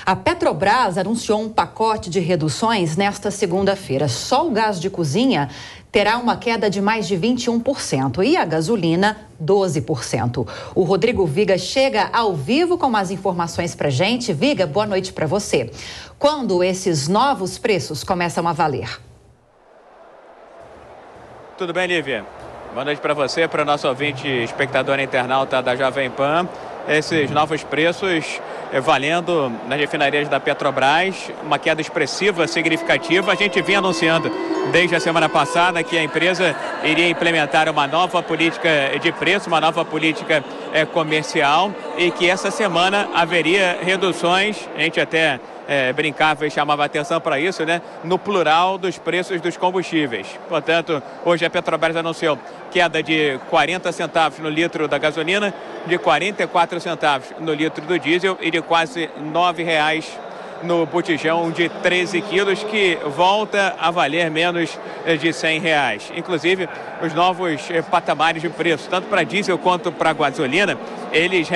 A Petrobras anunciou um pacote de reduções nesta segunda-feira. Só o gás de cozinha terá uma queda de mais de 21% e a gasolina 12%. O Rodrigo Viga chega ao vivo com mais informações pra gente. Viga, boa noite para você. Quando esses novos preços começam a valer? Tudo bem, Lívia? Boa noite para você, para o nosso ouvinte, espectador internauta da Jovem Pan. Esses novos preços valendo nas refinarias da Petrobras, uma queda expressiva, significativa. A gente vinha anunciando desde a semana passada que a empresa iria implementar uma nova política de preço, uma nova política comercial, e que essa semana haveria reduções. A gente até brincava e chamava atenção para isso, né? No plural dos preços dos combustíveis. Portanto, hoje a Petrobras anunciou queda de 40 centavos no litro da gasolina, de 44 centavos no litro do diesel e de quase R$9 no botijão de 13 quilos, que volta a valer menos de R$100. Inclusive, os novos patamares de preço, tanto para diesel quanto para gasolina, eles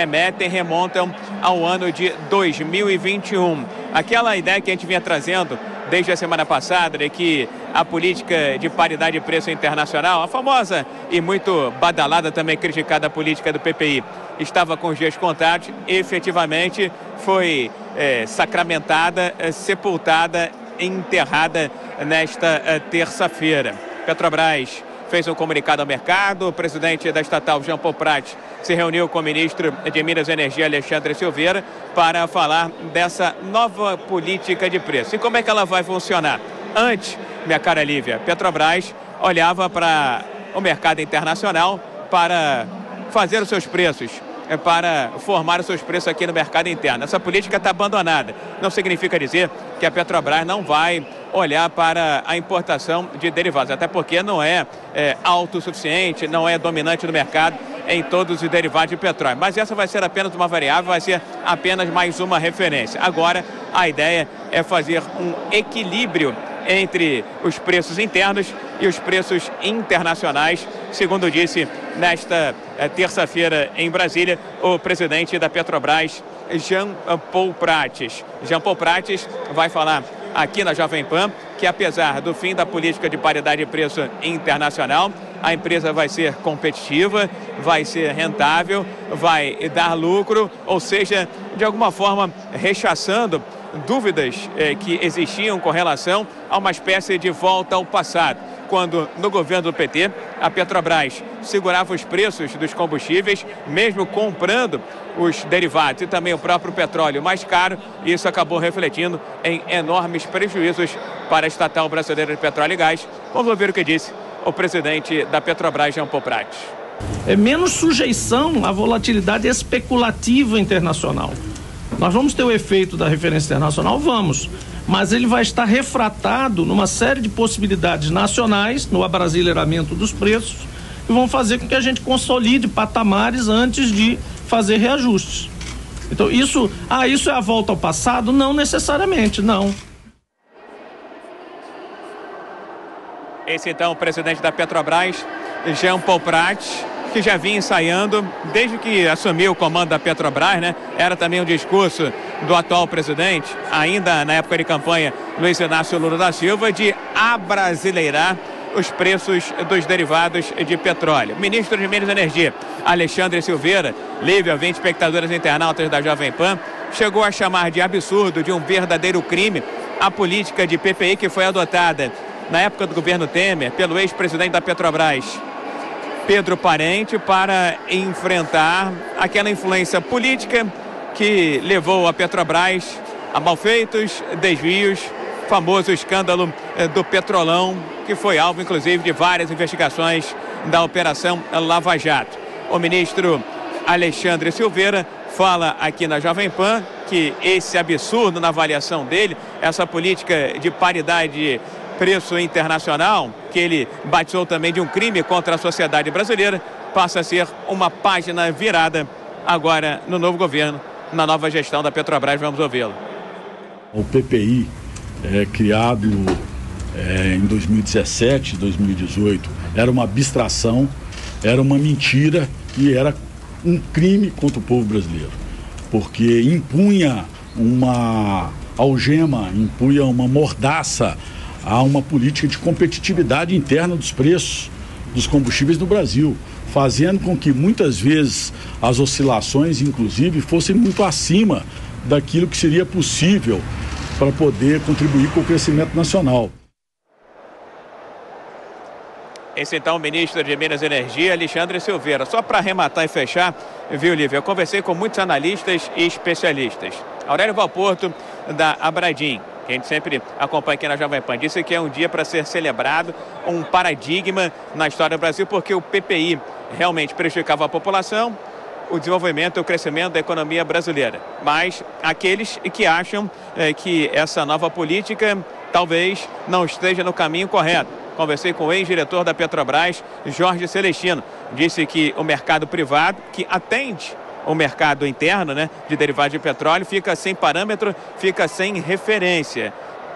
remontam ao ano de 2021. Aquela ideia que a gente vinha trazendo desde a semana passada de que a política de paridade de preço internacional, a famosa e muito badalada, também criticada política do PPI, estava com os dias contados, efetivamente foi sacramentada, sepultada, enterrada nesta terça-feira. Petrobras fez um comunicado ao mercado. O presidente da estatal, Jean Paul Prats, se reuniu com o ministro de Minas e Energia, Alexandre Silveira, para falar dessa nova política de preço. E como é que ela vai funcionar? Antes, minha cara Lívia, Petrobras olhava para o mercado internacional para fazer os seus preços, para formar os seus preços aqui no mercado interno. Essa política está abandonada. Não significa dizer que a Petrobras não vai olhar para a importação de derivados, até porque não é autossuficiente, não é dominante no mercado em todos os derivados de petróleo. Mas essa vai ser apenas uma variável, vai ser apenas mais uma referência. Agora, a ideia é fazer um equilíbrio entre os preços internos e os preços internacionais, segundo disse nesta terça-feira em Brasília o presidente da Petrobras, Jean Paul Prats. Jean Paul Prats vai falar aqui na Jovem Pan que, apesar do fim da política de paridade de preço internacional, a empresa vai ser competitiva, vai ser rentável, vai dar lucro, ou seja, de alguma forma rechaçando dúvidas que existiam com relação a uma espécie de volta ao passado, quando no governo do PT a Petrobras segurava os preços dos combustíveis, mesmo comprando os derivados e também o próprio petróleo mais caro, e isso acabou refletindo em enormes prejuízos para a estatal brasileira de petróleo e gás. Vamos ouvir o que disse o presidente da Petrobras, Jean Paul Prats. É menos sujeição à volatilidade especulativa internacional. Nós vamos ter o efeito da referência internacional? Vamos, mas ele vai estar refratado numa série de possibilidades nacionais, no abrasileiramento dos preços, que vão fazer com que a gente consolide patamares antes de fazer reajustes. Então, isso é a volta ao passado? Não necessariamente, não. Esse, então, o presidente da Petrobras, Jean Paul Prats, que já vinha ensaiando desde que assumiu o comando da Petrobras, né? Era também um discurso do atual presidente, ainda na época de campanha, Luiz Inácio Lula da Silva, de abrasileirar os preços dos derivados de petróleo. O ministro de Minas e Energia, Alexandre Silveira, Lívia, 20 espectadores internautas da Jovem Pan, chegou a chamar de absurdo, de um verdadeiro crime, a política de PPI que foi adotada na época do governo Temer pelo ex-presidente da Petrobras, Pedro Parente, para enfrentar aquela influência política que levou a Petrobras a malfeitos, desvios, famoso escândalo do Petrolão, que foi alvo, inclusive, de várias investigações da Operação Lava Jato. O ministro Alexandre Silveira fala aqui na Jovem Pan que esse absurdo na avaliação dele, essa política de paridade preço internacional, que ele batizou também de um crime contra a sociedade brasileira, passa a ser uma página virada agora no novo governo, na nova gestão da Petrobras. Vamos ouvi-lo. O PPI, criado em 2017, 2018, era uma abstração, era uma mentira e era um crime contra o povo brasileiro, porque impunha uma algema, impunha uma mordaça a uma política de competitividade interna dos preços dos combustíveis no Brasil, fazendo com que muitas vezes as oscilações, inclusive, fossem muito acima daquilo que seria possível para poder contribuir com o crescimento nacional. Esse então o ministro de Minas e Energia, Alexandre Silveira. Só para arrematar e fechar, viu, Lívia, eu conversei com muitos analistas e especialistas. Aurélio Valporto, da Abradim, que a gente sempre acompanha aqui na Jovem Pan, disse que é um dia para ser celebrado, um paradigma na história do Brasil, porque o PPI realmente prejudicava a população, o desenvolvimento e o crescimento da economia brasileira. Mas aqueles que acham que essa nova política talvez não esteja no caminho correto. Conversei com o ex-diretor da Petrobras, Jorge Celestino. Disse que o mercado privado, que atende o mercado interno, né, de derivados de petróleo, fica sem parâmetro, fica sem referência.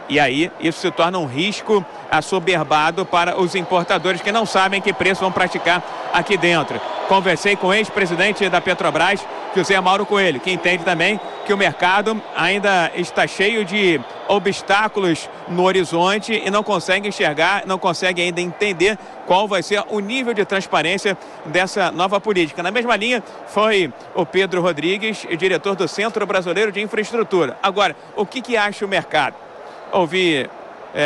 E aí isso se torna um risco assoberbado para os importadores que não sabem que preço vão praticar aqui dentro. Conversei com o ex-presidente da Petrobras, José Mauro Coelho, que entende também que o mercado ainda está cheio de obstáculos no horizonte e não consegue enxergar, não consegue ainda entender qual vai ser o nível de transparência dessa nova política. Na mesma linha foi o Pedro Rodrigues, diretor do Centro Brasileiro de Infraestrutura. Agora, o que acha o mercado? Ouvi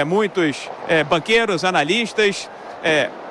muitos banqueiros, analistas,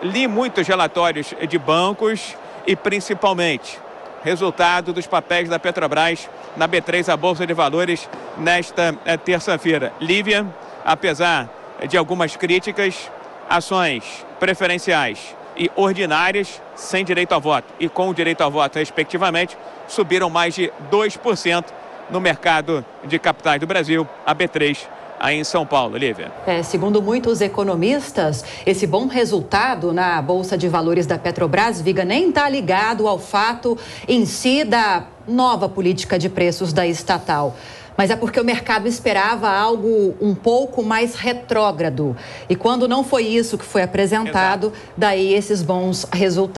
li muitos relatórios de bancos e principalmente resultado dos papéis da Petrobras na B3, a Bolsa de Valores, nesta terça-feira. Lívia, apesar de algumas críticas, ações preferenciais e ordinárias sem direito a voto e com direito a voto, respectivamente, subiram mais de 2% no mercado de capitais do Brasil, a B3, aí em São Paulo. Lívia. Segundo muitos economistas, esse bom resultado na Bolsa de Valores da Petrobras, Viga, nem está ligado ao fato em si da nova política de preços da estatal. Mas é porque o mercado esperava algo um pouco mais retrógrado. E quando não foi isso que foi apresentado, daí esses bons resultados.